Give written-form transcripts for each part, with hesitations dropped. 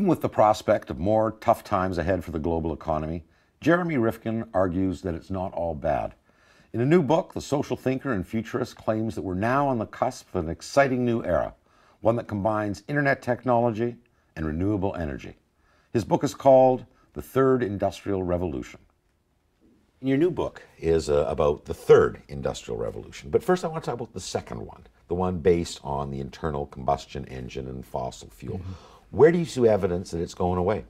Even with the prospect of more tough times ahead for the global economy, Jeremy Rifkin argues that it's not all bad. In a new book, the social thinker and futurist claims that we're now on the cusp of an exciting new era, one that combines internet technology and renewable energy. His book is called The Third Industrial Revolution. Your new book is about the third industrial revolution, but first I want to talk about the second one, the one based on the internal combustion engine and fossil fuel. Where do you see evidence that it's going away?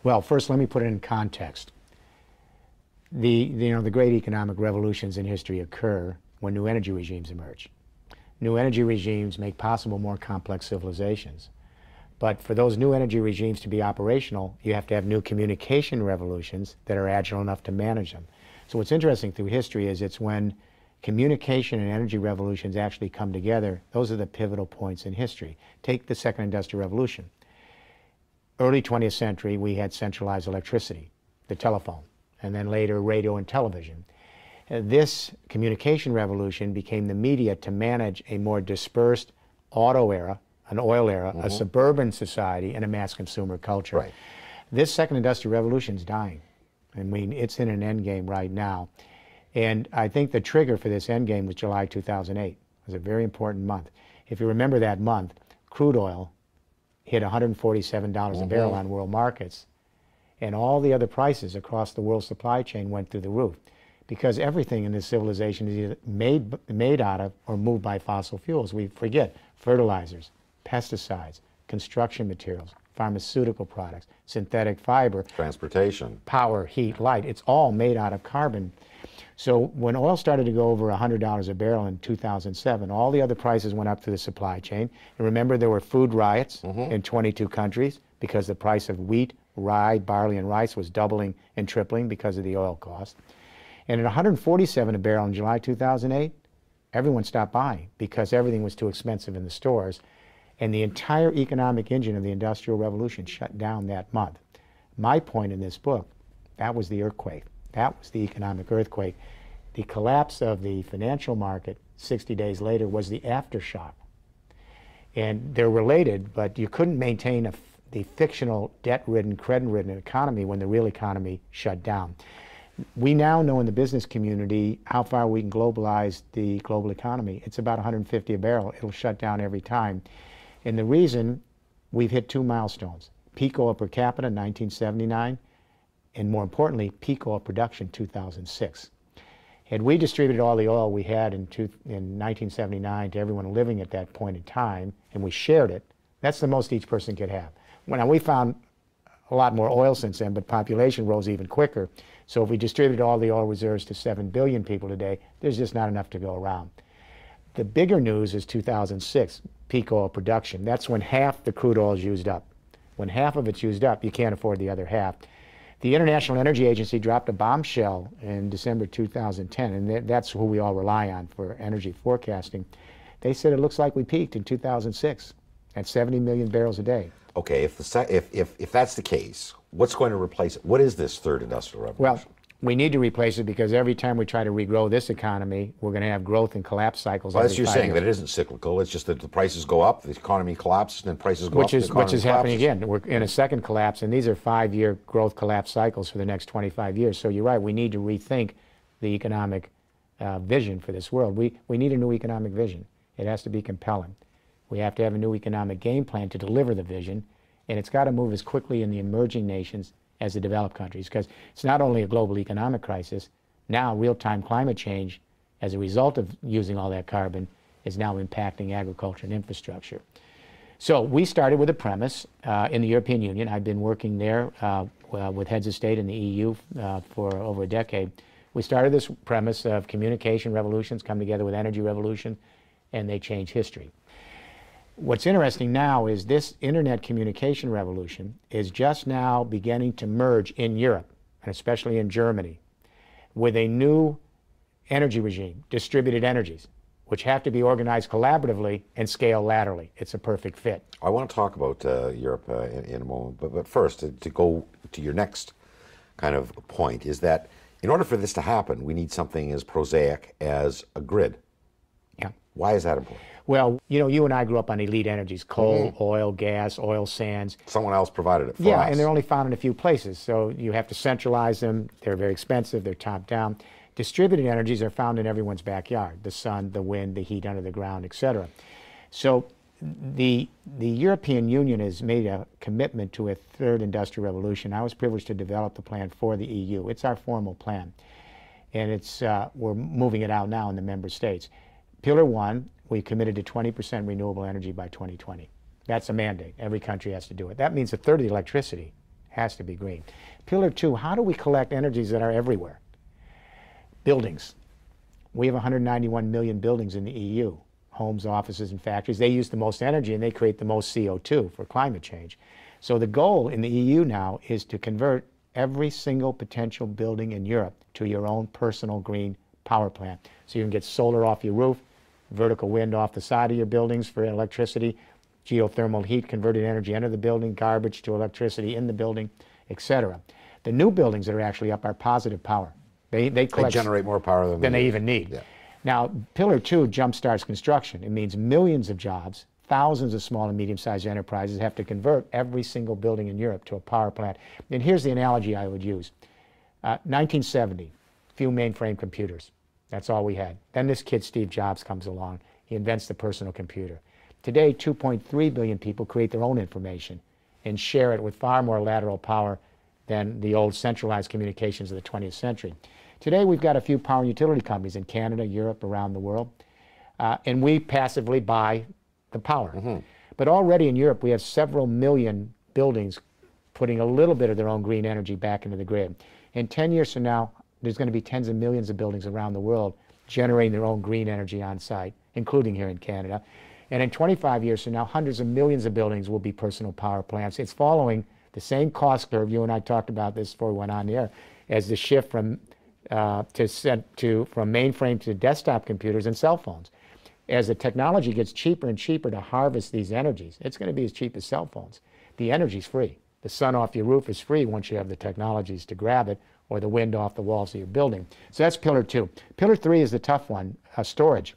Well, first let me put it in context. The great economic revolutions in history occur when new energy regimes emerge. New energy regimes make possible more complex civilizations. But for those new energy regimes to be operational, you have to have new communication revolutions that are agile enough to manage them. So what's interesting through history is it's when communication and energy revolutions actually come together, those are the pivotal points in history. Take the Second Industrial Revolution. Early 20th century, we had centralized electricity, the telephone, and then later radio and television. This communication revolution became the media to manage a more dispersed auto era, an oil era, a suburban society, and a mass consumer culture. Right. This second industrial revolution is dying. I mean, it's in an end game right now. And I think the trigger for this end game was July 2008. It was a very important month. If you remember that month, crude oil hit $147 a barrel on world markets, and all the other prices across the world supply chain went through the roof, because everything in this civilization is either made out of or moved by fossil fuels. We forget fertilizers, pesticides, construction materials, pharmaceutical products, synthetic fiber, transportation, power, heat, light. It's all made out of carbon. So when oil started to go over $100 a barrel in 2007, all the other prices went up through the supply chain. And remember, there were food riots in 22 countries because the price of wheat, rye, barley, and rice was doubling and tripling because of the oil cost. And at 147 a barrel in July 2008, everyone stopped buying because everything was too expensive in the stores. And the entire economic engine of the Industrial Revolution shut down that month. My point in this book, that was the earthquake. That was the economic earthquake. The collapse of the financial market 60 days later was the aftershock. And they're related, but you couldn't maintain the fictional debt-ridden, credit-ridden economy when the real economy shut down. We now know in the business community how far we can globalize the global economy. It's about 150 a barrel. It'll shut down every time. And the reason, we've hit two milestones: peak oil per capita in 1979, and more importantly, peak oil production 2006. Had we distributed all the oil we had in 1979 to everyone living at that point in time, and we shared it, that's the most each person could have. Now, we found a lot more oil since then, but population rose even quicker. So if we distributed all the oil reserves to 7 billion people today, there's just not enough to go around. The bigger news is 2006, peak oil production. That's when half the crude oil is used up. When half of it's used up, you can't afford the other half. The International Energy Agency dropped a bombshell in December 2010, and that's who we all rely on for energy forecasting. They said it looks like we peaked in 2006 at 70 million barrels a day. Okay, if that's the case, what's going to replace it? What is this third industrial revolution? Well, we need to replace it because every time we try to regrow this economy, we're going to have growth and collapse cycles. Well, that's you're saying that it isn't cyclical. It's just that the prices go up, the economy collapses, and then prices go up. Which is happening again. We're in a second collapse, and these are 5-year growth collapse cycles for the next 25 years. So you're right. We need to rethink the economic vision for this world. We need a new economic vision. It has to be compelling. We have to have a new economic game plan to deliver the vision, and it's got to move as quickly in the emerging nations as the developed countries, because it's not only a global economic crisis, now real-time climate change as a result of using all that carbon is now impacting agriculture and infrastructure. So we started with a premise in the European Union. I've been working there with heads of state in the EU for over a decade. We started this premise of communication revolutions come together with energy revolution, and they change history. What's interesting now is this internet communication revolution is just now beginning to merge in Europe, and especially in Germany, with a new energy regime, distributed energies, which have to be organized collaboratively and scale laterally. It's a perfect fit. I want to talk about Europe in a moment, but first, to go to your next kind of point, is that in order for this to happen, we need something as prosaic as a grid. Yeah. Why is that important? Well, you know, you and I grew up on elite energies, coal, oil, gas, oil sands. Someone else provided it for us. Yeah, and they're only found in a few places. So you have to centralize them. They're very expensive. They're top down. Distributed energies are found in everyone's backyard: the sun, the wind, the heat under the ground, etc. So the European Union has made a commitment to a third industrial revolution. I was privileged to develop the plan for the EU. It's our formal plan, and it's we're moving it out now in the member states. Pillar 1, we committed to 20% renewable energy by 2020. That's a mandate. Every country has to do it. That means a third of the electricity has to be green. Pillar 2, how do we collect energies that are everywhere? Buildings. We have 191 million buildings in the EU. Homes, offices, and factories. They use the most energy and they create the most CO2 for climate change. So the goal in the EU now is to convert every single potential building in Europe to your own personal green power plant. So you can get solar off your roof, vertical wind off the side of your buildings for electricity, geothermal heat, converted energy under the building, garbage to electricity in the building, etc. The new buildings that are actually up are positive power. They generate more power than they even need. Yeah. Now, Pillar 2 jumpstarts construction. It means millions of jobs, thousands of small and medium-sized enterprises have to convert every single building in Europe to a power plant. And here's the analogy I would use. 1970, few mainframe computers. That's all we had. Then this kid, Steve Jobs, comes along. He invents the personal computer. Today, 2.3 billion people create their own information and share it with far more lateral power than the old centralized communications of the 20th century. Today, we've got a few power and utility companies in Canada, Europe, around the world, and we passively buy the power. But already in Europe, we have several million buildings putting a little bit of their own green energy back into the grid. In 10 years from now, there's going to be tens of millions of buildings around the world generating their own green energy on site, including here in Canada. And in 25 years from now, hundreds of millions of buildings will be personal power plants. It's following the same cost curve, you and I talked about this before we went on the air, as the shift from mainframe to desktop computers and cell phones. As the technology gets cheaper and cheaper to harvest these energies, it's going to be as cheap as cell phones. The energy's free. The sun off your roof is free once you have the technologies to grab it, or the wind off the walls of your building. So that's Pillar 2. Pillar 3 is the tough one, storage.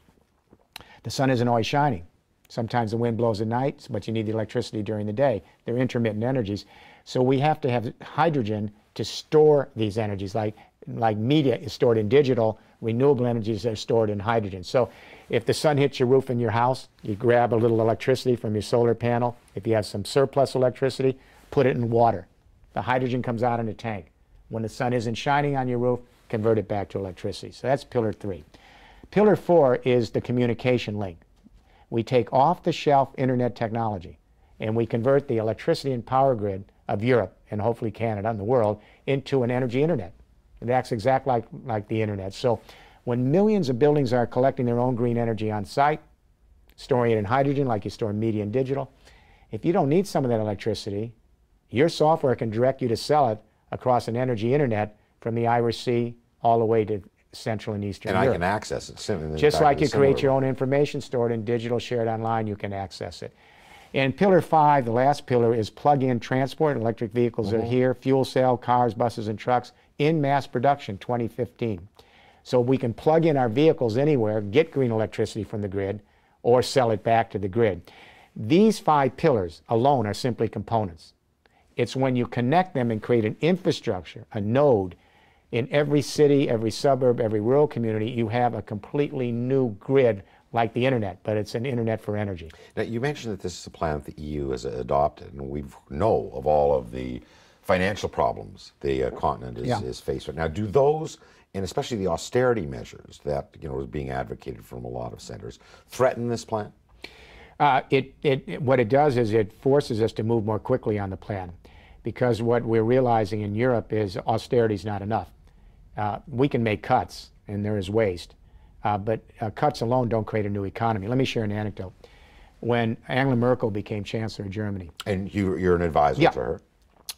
The sun isn't always shining. Sometimes the wind blows at night, but you need the electricity during the day. They're intermittent energies. So we have to have hydrogen to store these energies, like media is stored in digital, renewable energies are stored in hydrogen. So if the sun hits your roof in your house, you grab a little electricity from your solar panel. If you have some surplus electricity, put it in water. The hydrogen comes out in a tank. When the sun isn't shining on your roof, convert it back to electricity. So that's Pillar 3. Pillar 4 is the communication link. We take off-the-shelf internet technology and we convert the electricity and power grid of Europe and hopefully Canada and the world into an energy internet. It acts exactly like the internet. So when millions of buildings are collecting their own green energy on site, storing it in hydrogen like you store media and digital, if you don't need some of that electricity, your software can direct you to sell it across an energy internet from the Irish Sea all the way to Central and Eastern Europe. And I can access it. Just like you create your own information, stored in digital, shared online, you can access it. And Pillar 5, the last pillar, is plug-in transport. Electric vehicles are here, fuel cell, cars, buses, and trucks in mass production 2015. So we can plug in our vehicles anywhere, get green electricity from the grid, or sell it back to the grid. These 5 pillars alone are simply components. It's when you connect them and create an infrastructure, a node, in every city, every suburb, every rural community, you have a completely new grid like the internet, but it's an internet for energy. Now, you mentioned that this is a plan that the EU has adopted, and we know of all of the financial problems the continent is faced with. Now, do those, and especially the austerity measures that is being advocated from a lot of centers, threaten this plan? What it does is it forces us to move more quickly on the plan, because what we're realizing in Europe is austerity is not enough. We can make cuts, and there is waste, but cuts alone don't create a new economy. Let me share an anecdote. When Angela Merkel became Chancellor of Germany. And you're an advisor to her?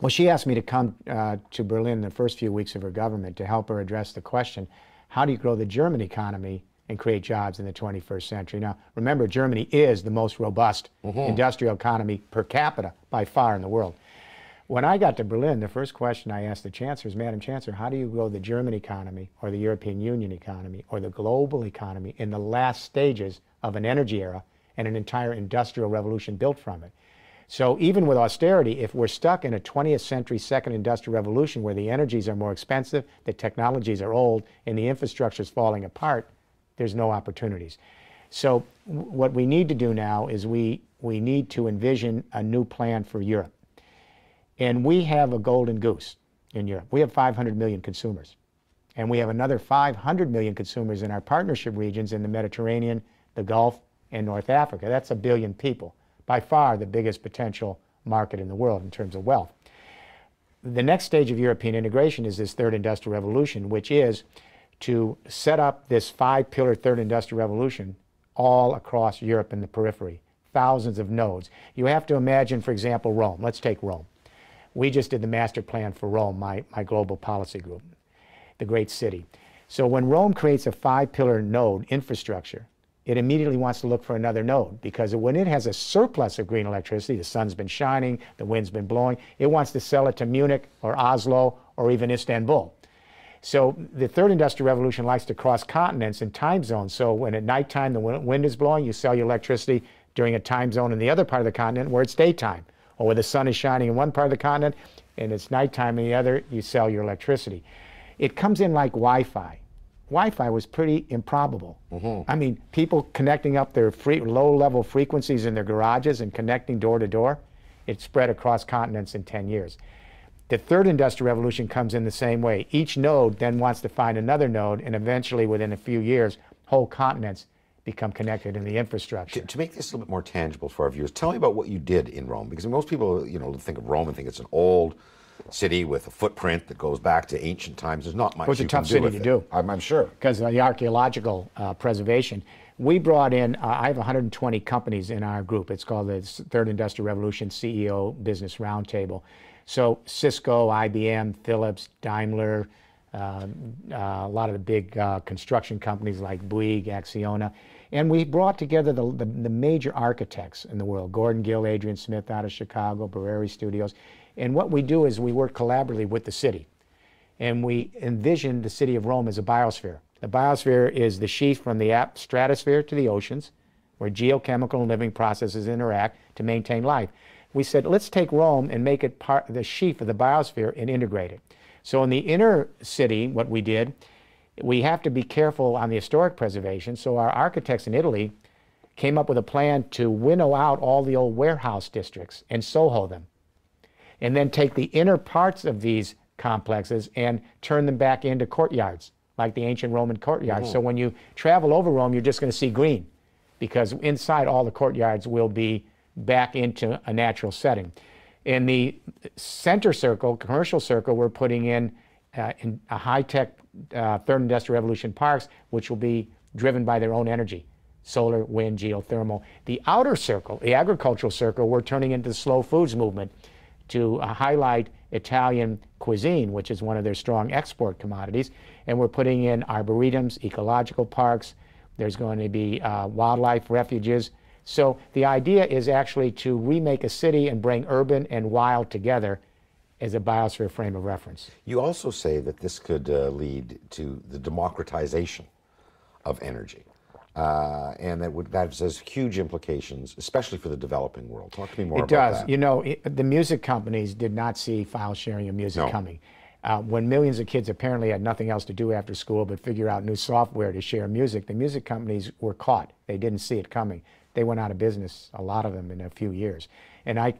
Well, she asked me to come to Berlin the first few weeks of her government to help her address the question, how do you grow the German economy and create jobs in the 21st century? Now, remember, Germany is the most robust industrial economy per capita by far in the world. When I got to Berlin, the first question I asked the Chancellor is, Madam Chancellor, how do you grow the German economy or the European Union economy or the global economy in the last stages of an energy era and an entire industrial revolution built from it? So even with austerity, if we're stuck in a 20th century second industrial revolution where the energies are more expensive, the technologies are old, and the infrastructure is falling apart, there's no opportunities. So what we need to do now is we need to envision a new plan for Europe. And we have a golden goose in Europe. We have 500 million consumers. And we have another 500 million consumers in our partnership regions in the Mediterranean, the Gulf, and North Africa. That's 1 billion people. By far the biggest potential market in the world in terms of wealth. The next stage of European integration is this third industrial revolution, which is to set up this 5-pillar third industrial revolution all across Europe and the periphery. Thousands of nodes. You have to imagine, for example, Rome. Let's take Rome. We just did the master plan for Rome, my global policy group, the great city. So when Rome creates a 5-pillar node infrastructure, it immediately wants to look for another node, because when it has a surplus of green electricity, the sun's been shining, the wind's been blowing, it wants to sell it to Munich or Oslo or even Istanbul. So the third industrial revolution likes to cross continents and time zones. So when at nighttime the wind is blowing, you sell your electricity during a time zone in the other part of the continent where it's daytime, or where the sun is shining in one part of the continent and it's nighttime in the other, you sell your electricity. It comes in like Wi-Fi. Wi-Fi was pretty improbable. I mean, people connecting up their low-level frequencies in their garages and connecting door to door, it spread across continents in 10 years. The third industrial revolution comes in the same way. Each node then wants to find another node, and eventually, within a few years, whole continents become connected in the infrastructure. To make this a little bit more tangible for our viewers, tell me about what you did in Rome, because most people, think of Rome and think it's an old city with a footprint that goes back to ancient times. There's not much you can do with it. It was a tough city to do. I'm sure. Because of the archaeological preservation. We brought in, I have 120 companies in our group. It's called the Third Industrial Revolution CEO Business Roundtable. So Cisco, IBM, Philips, Daimler, a lot of the big construction companies like Bouygues, Acciona. And we brought together the major architects in the world, Gordon Gill, Adrian Smith out of Chicago, Barreri Studios. And what we do is we work collaboratively with the city. And we envision the city of Rome as a biosphere. The biosphere is the sheath from the stratosphere to the oceans, where geochemical and living processes interact to maintain life. We said, let's take Rome and make it part of the sheath of the biosphere and integrate it. So in the inner city, what we did, we have to be careful on the historic preservation. So our architects in Italy came up with a plan to winnow out all the old warehouse districts and Soho them, and then take the inner parts of these complexes and turn them back into courtyards, like the ancient Roman courtyards. So when you travel over Rome, you're just going to see green, because inside all the courtyards will be back into a natural setting. In the center circle, commercial circle, we're putting in a high-tech third industrial revolution parks, which will be driven by their own energy, solar, wind, geothermal. The outer circle, the agricultural circle, we're turning into the slow foods movement to highlight Italian cuisine, which is one of their strong export commodities. And we're putting in arboretums, ecological parks. There's going to be wildlife refuges. So the idea is actually to remake a city and bring urban and wild together as a biosphere frame of reference. You also say that this could lead to the democratization of energy. And that has huge implications, especially for the developing world. Talk to me more about that. It does. The music companies did not see file sharing of music coming. When millions of kids apparently had nothing else to do after school but figure out new software to share music, the music companies were caught. They didn't see it coming. They went out of business, a lot of them, in a few years. And I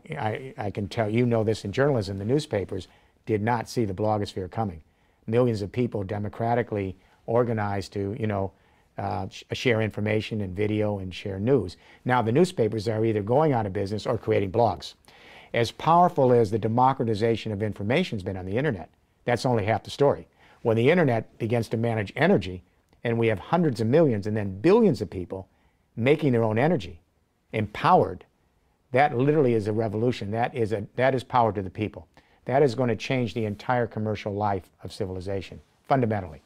can tell you, this in journalism, the newspapers did not see the blogosphere coming. Millions of people democratically organized to, share information and video and share news. Now the newspapers are either going out of business or creating blogs. As powerful as the democratization of information has been on the internet, that's only half the story. When the internet begins to manage energy, and we have hundreds of millions and then billions of people making their own energy, empowered, that literally is a revolution. That is power to the people. That is going to change the entire commercial life of civilization, fundamentally.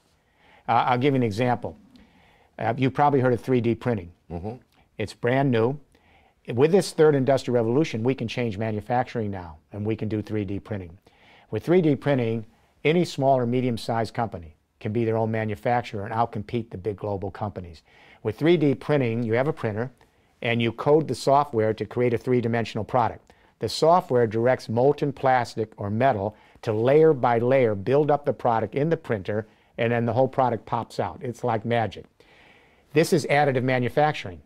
I'll give you an example. You've probably heard of 3D printing. It's brand new. With this third industrial revolution, we can change manufacturing now, and we can do 3D printing. With 3D printing, any small or medium-sized company can be their own manufacturer and outcompete the big global companies. With 3D printing, you have a printer, and you code the software to create a three-dimensional product. The software directs molten plastic or metal to layer by layer build up the product in the printer, and then the whole product pops out. It's like magic. This is additive manufacturing.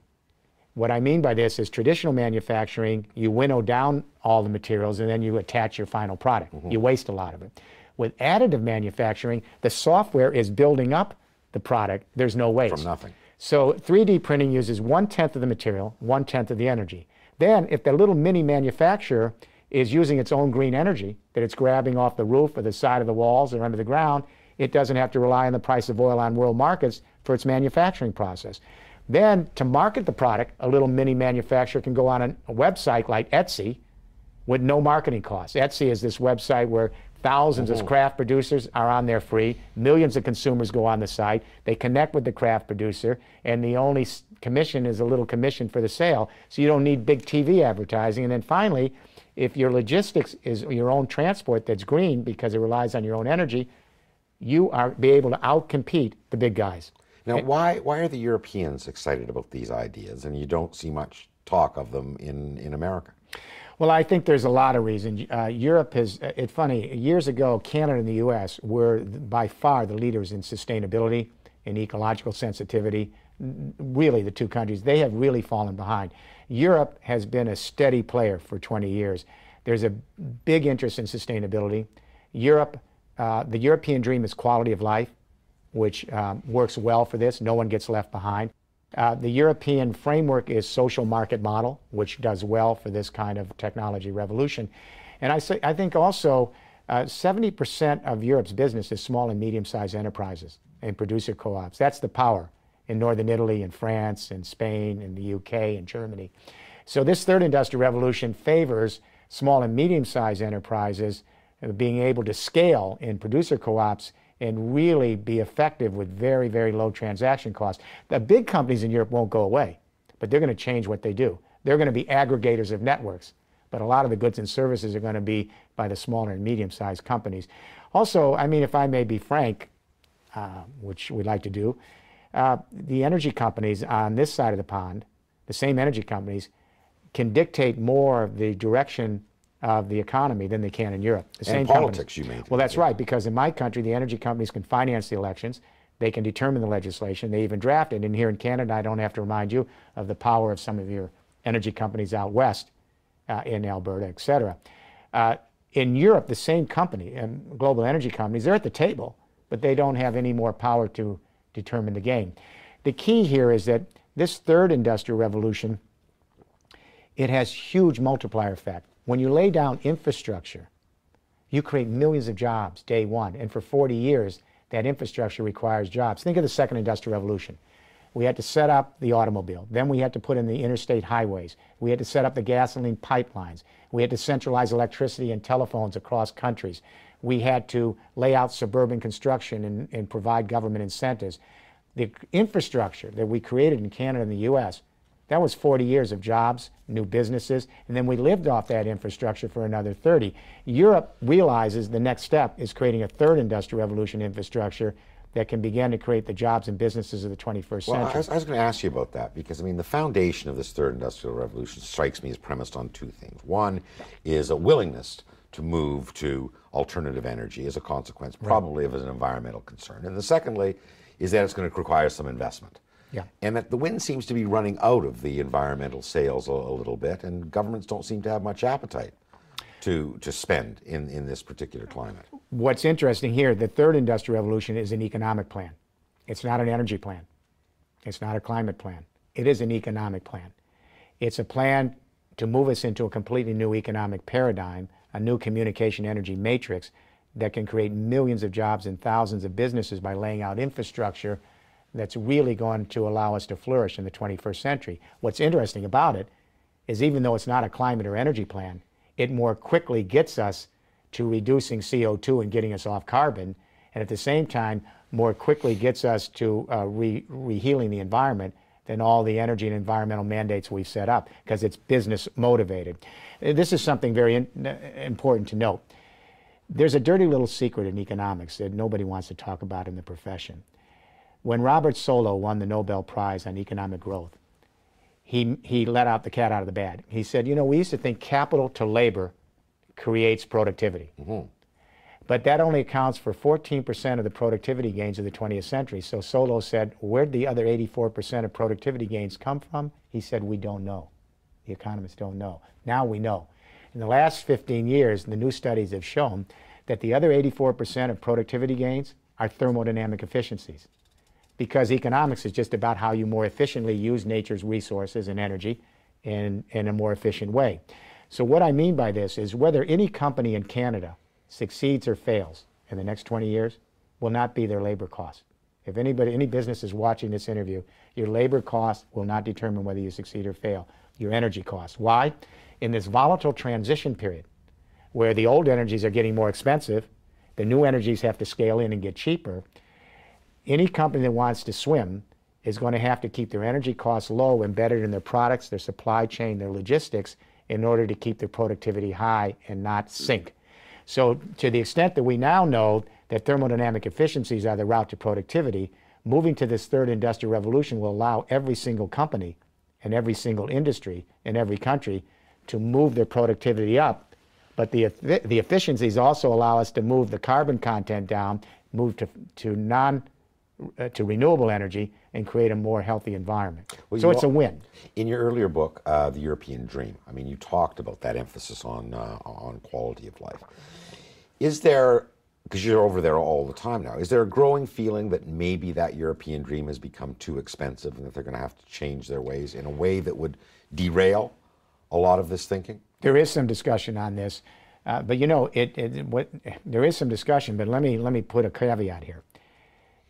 What I mean by this is traditional manufacturing, you winnow down all the materials and then you attach your final product. You waste a lot of it. With additive manufacturing, the software is building up the product. There's no waste. From nothing. So 3D printing uses 1/10 of the material, 1/10 of the energy. Then if the little mini manufacturer is using its own green energy that it's grabbing off the roof or the side of the walls or under the ground, it doesn't have to rely on the price of oil on world markets for its manufacturing process. Then, to market the product, a little mini manufacturer can go on a website like Etsy with no marketing costs. Etsy is this website where thousands of craft producers are on there free. Millions of consumers go on the site. They connect with the craft producer, and the only commission is a little commission for the sale. So you don't need big TV advertising. And then finally, if your logistics is your own transport that's green because it relies on your own energy, you are be able to outcompete the big guys. Now, why are the Europeans excited about these ideas, and you don't see much talk of them in America? Well, I think there's a lot of reasons. Europe has, it's funny, years ago, Canada and the U.S. were by far the leaders in sustainability and ecological sensitivity. Really, the two countries, they have really fallen behind. Europe has been a steady player for 20 years. There's a big interest in sustainability. Europe, the European dream is quality of life, which works well for this. No one gets left behind. The European framework is social market model, which does well for this kind of technology revolution. And I think also 70% of Europe's business is small and medium-sized enterprises and producer co-ops. That's the power in northern Italy and France and Spain and the UK and Germany. So this third industrial revolution favors small and medium-sized enterprises being able to scale in producer co-ops and really be effective with very, very low transaction costs. The big companies in Europe won't go away, but they're going to change what they do. They're going to be aggregators of networks, but a lot of the goods and services are going to be by the smaller and medium-sized companies. Also, I mean, if I may be frank, which we like to do, the energy companies on this side of the pond, the same energy companies, can dictate more of the direction of the economy than they can in Europe. The same politics, companies. you mean? Well, that's right, because in my country, the energy companies can finance the elections, they can determine the legislation, they even draft it. And here in Canada, I don't have to remind you of the power of some of your energy companies out west, in Alberta, et cetera. In Europe, the same company, global energy companies, they're at the table, but they don't have any more power to determine the game. The key here is that this third industrial revolution, it has huge multiplier effect. When you lay down infrastructure, you create millions of jobs day one. And for 40 years, that infrastructure requires jobs. Think of the second industrial revolution. We had to set up the automobile. Then we had to put in the interstate highways. We had to set up the gasoline pipelines. We had to centralize electricity and telephones across countries. We had to lay out suburban construction and provide government incentives. The infrastructure that we created in Canada and the U.S., that was 40 years of jobs, new businesses, and then we lived off that infrastructure for another 30. Europe realizes the next step is creating a third industrial revolution infrastructure that can begin to create the jobs and businesses of the 21st century. Well, I was going to ask you about that because, I mean, the foundation of this third industrial revolution strikes me as premised on two things. One is a willingness to move to alternative energy as a consequence, probably of an environmental concern. And the secondly is that it's going to require some investment. Yeah. And that the wind seems to be running out of the environmental sails a little bit, and governments don't seem to have much appetite to spend in this particular climate. What's interesting here, the third industrial revolution is an economic plan. It's not an energy plan. It's not a climate plan. It is an economic plan. It's a plan to move us into a completely new economic paradigm, a new communication energy matrix that can create millions of jobs and thousands of businesses by laying out infrastructure that's really going to allow us to flourish in the 21st century. What's interesting about it is even though it's not a climate or energy plan, it more quickly gets us to reducing CO2 and getting us off carbon, and at the same time more quickly gets us to rehealing the environment than all the energy and environmental mandates we've set up, because it's business motivated. This is something very important to note. There's a dirty little secret in economics that nobody wants to talk about in the profession. When Robert Solow won the Nobel Prize on economic growth, he let out the cat out of the bag. He said, you know, we used to think capital to labor creates productivity. But that only accounts for 14% of the productivity gains of the 20th century. So Solow said, where'd the other 84% of productivity gains come from? He said, we don't know. The economists don't know. Now we know. In the last 15 years, the new studies have shown that the other 84% of productivity gains are thermodynamic efficiencies. Because economics is just about how you more efficiently use nature's resources and energy in a more efficient way. So what I mean by this is whether any company in Canada succeeds or fails in the next 20 years will not be their labor cost. If any business is watching this interview, your labor cost will not determine whether you succeed or fail. Your energy cost. Why? In this volatile transition period, where the old energies are getting more expensive, the new energies have to scale in and get cheaper, any company that wants to swim is going to have to keep their energy costs low, embedded in their products, their supply chain, their logistics, in order to keep their productivity high and not sink. So to the extent that we now know that thermodynamic efficiencies are the route to productivity, moving to this third industrial revolution will allow every single company and every single industry in every country to move their productivity up. But the efficiencies also allow us to move the carbon content down, move to renewable energy, and create a more healthy environment. Well, so it's a win. In your earlier book, The European Dream, I mean, you talked about that emphasis on quality of life. Is there, because you're over there all the time now, is there a growing feeling that maybe that European dream has become too expensive and that they're going to have to change their ways in a way that would derail a lot of this thinking? There is some discussion on this, but you know, there is some discussion, but let me put a caveat here.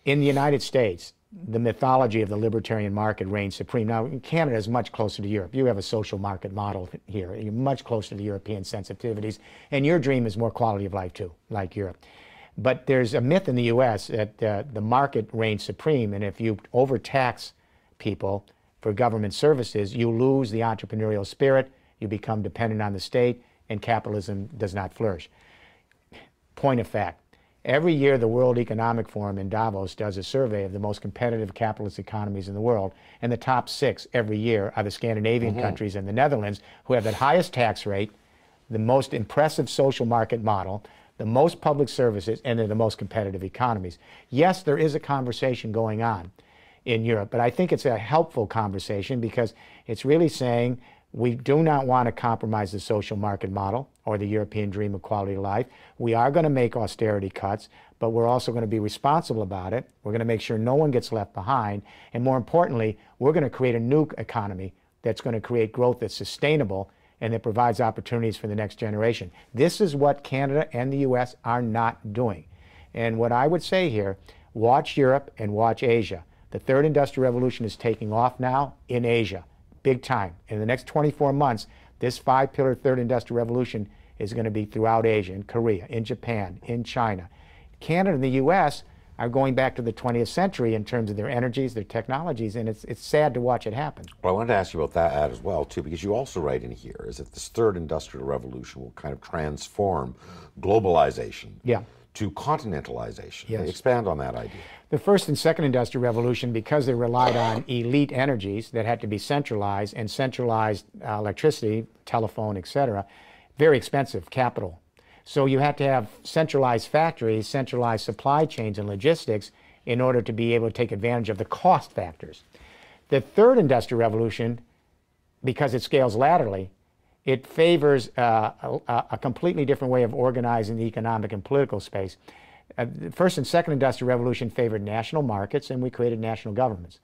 In the United States, the mythology of the libertarian market reigns supreme. Now, Canada is much closer to Europe. You have a social market model here. You're much closer to European sensitivities, and your dream is more quality of life too, like Europe. But there's a myth in the U.S. that the market reigns supreme, and if you overtax people for government services, you lose the entrepreneurial spirit, you become dependent on the state, and capitalism does not flourish. Point of fact. Every year, the World Economic Forum in Davos does a survey of the most competitive capitalist economies in the world, and the top 6 every year are the Scandinavian countries and the Netherlands, who have the highest tax rate, the most impressive social market model, the most public services, and they're the most competitive economies. Yes, there is a conversation going on in Europe, but I think it's a helpful conversation because it's really saying we do not want to compromise the social market model or the European dream of quality of life. We are going to make austerity cuts, but we're also going to be responsible about it. We're going to make sure no one gets left behind. And more importantly, we're going to create a new economy that's going to create growth that's sustainable and that provides opportunities for the next generation. This is what Canada and the U.S. are not doing. And what I would say here, watch Europe and watch Asia. The third industrial revolution is taking off now in Asia. Big time. In the next 24 months, this 5-pillar third industrial revolution is going to be throughout Asia, in Korea, in Japan, in China. Canada and the U.S. are going back to the 20th century in terms of their energies, their technologies, and it's sad to watch it happen. Well, I wanted to ask you about that as well, too, because you also write in here is that this third industrial revolution will kind of transform globalization to continentalization. Yes. Expand on that idea. The first and second industrial revolution, because they relied on elite energies that had to be centralized, and centralized electricity, telephone, etc., very expensive capital. So you had to have centralized factories, centralized supply chains and logistics in order to be able to take advantage of the cost factors. The third industrial revolution, because it scales laterally, it favors a completely different way of organizing the economic and political space. The first and second industrial revolution favored national markets, and we created national governments.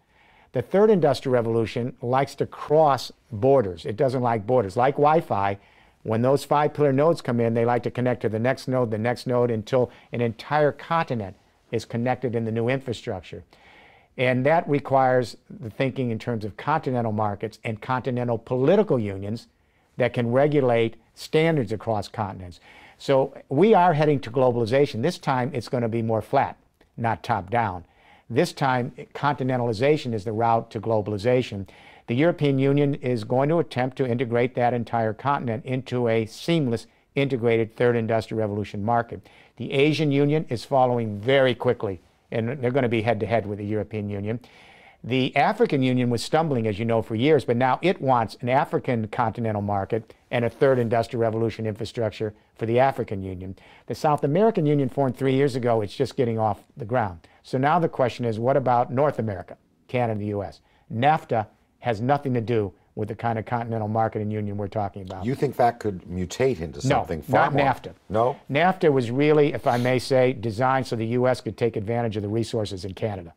The third industrial revolution likes to cross borders. It doesn't like borders. Like Wi-Fi, when those 5-pillar nodes come in, they like to connect to the next node, until an entire continent is connected in the new infrastructure. And that requires the thinking in terms of continental markets and continental political unions that can regulate standards across continents. So we are heading to globalization. This time it's going to be more flat, not top down. This time, continentalization is the route to globalization. The European Union is going to attempt to integrate that entire continent into a seamless, integrated third industrial revolution market. The Asian Union is following very quickly, and they're going to be head-to-head with the European Union. The African Union was stumbling, as you know, for years, but now it wants an African continental market and a third industrial revolution infrastructure for the African Union. The South American Union formed 3 years ago. It's just getting off the ground. So now the question is, what about North America, Canada, and the U.S.? NAFTA has nothing to do with the kind of continental market and union we're talking about. You think that could mutate into something far more? No, not NAFTA. No? NAFTA was really, if I may say, designed so the U.S. could take advantage of the resources in Canada.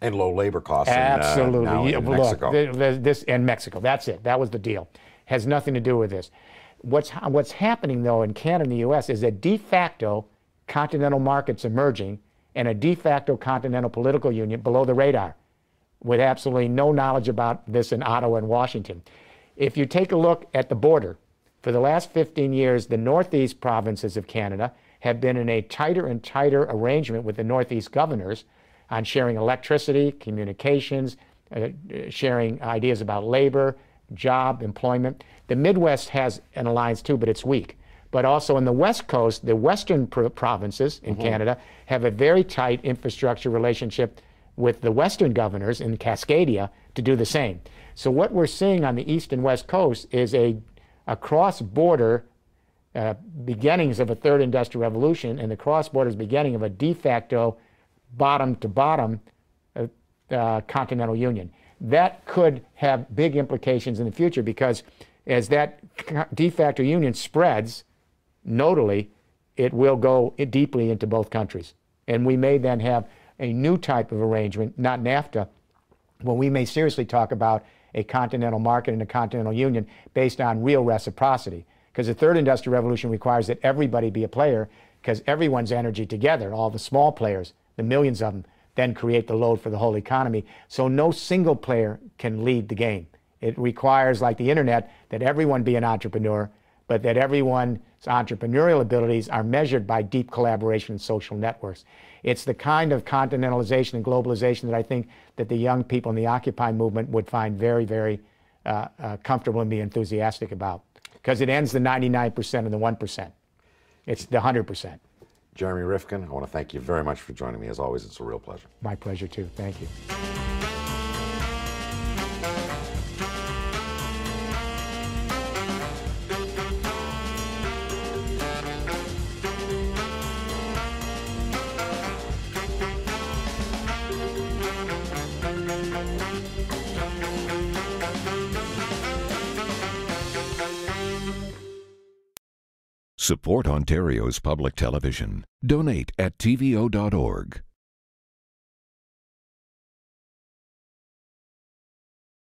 And low labor costs Absolutely. now in Mexico. This and Mexico, that's it. That was the deal. Has nothing to do with this. What's happening, though, in Canada and the U.S. is a de facto continental markets emerging and a de facto continental political union below the radar, with absolutely no knowledge about this in Ottawa and Washington. If you take a look at the border, for the last 15 years, the northeast provinces of Canada have been in a tighter and tighter arrangement with the northeast governors on sharing electricity, communications, sharing ideas about labor, job, employment. The Midwest has an alliance too, but it's weak. But also in the West Coast, the western provinces in Canada have a very tight infrastructure relationship with the western governors in Cascadia to do the same. So what we're seeing on the east and west coast is a cross-border beginnings of a third industrial revolution and the cross-border beginning of a de facto bottom-to-bottom continental union. That could have big implications in the future because as that de facto union spreads, nodally, it will go deeply into both countries. And we may then have a new type of arrangement, not NAFTA, when we may seriously talk about a continental market and a continental union based on real reciprocity. Because the third industrial revolution requires that everybody be a player because everyone's energy together, all the small players, the millions of them, then create the load for the whole economy. So no single player can lead the game. It requires, like the internet, that everyone be an entrepreneur, but that everyone's entrepreneurial abilities are measured by deep collaboration and social networks. It's the kind of continentalization and globalization that I think that the young people in the Occupy movement would find very, very comfortable and be enthusiastic about. Because it ends the 99% and the 1%. It's the 100%. Jeremy Rifkin, I want to thank you very much for joining me. As always, it's a real pleasure. My pleasure, too. Thank you. Support Ontario's public television. Donate at tvo.org.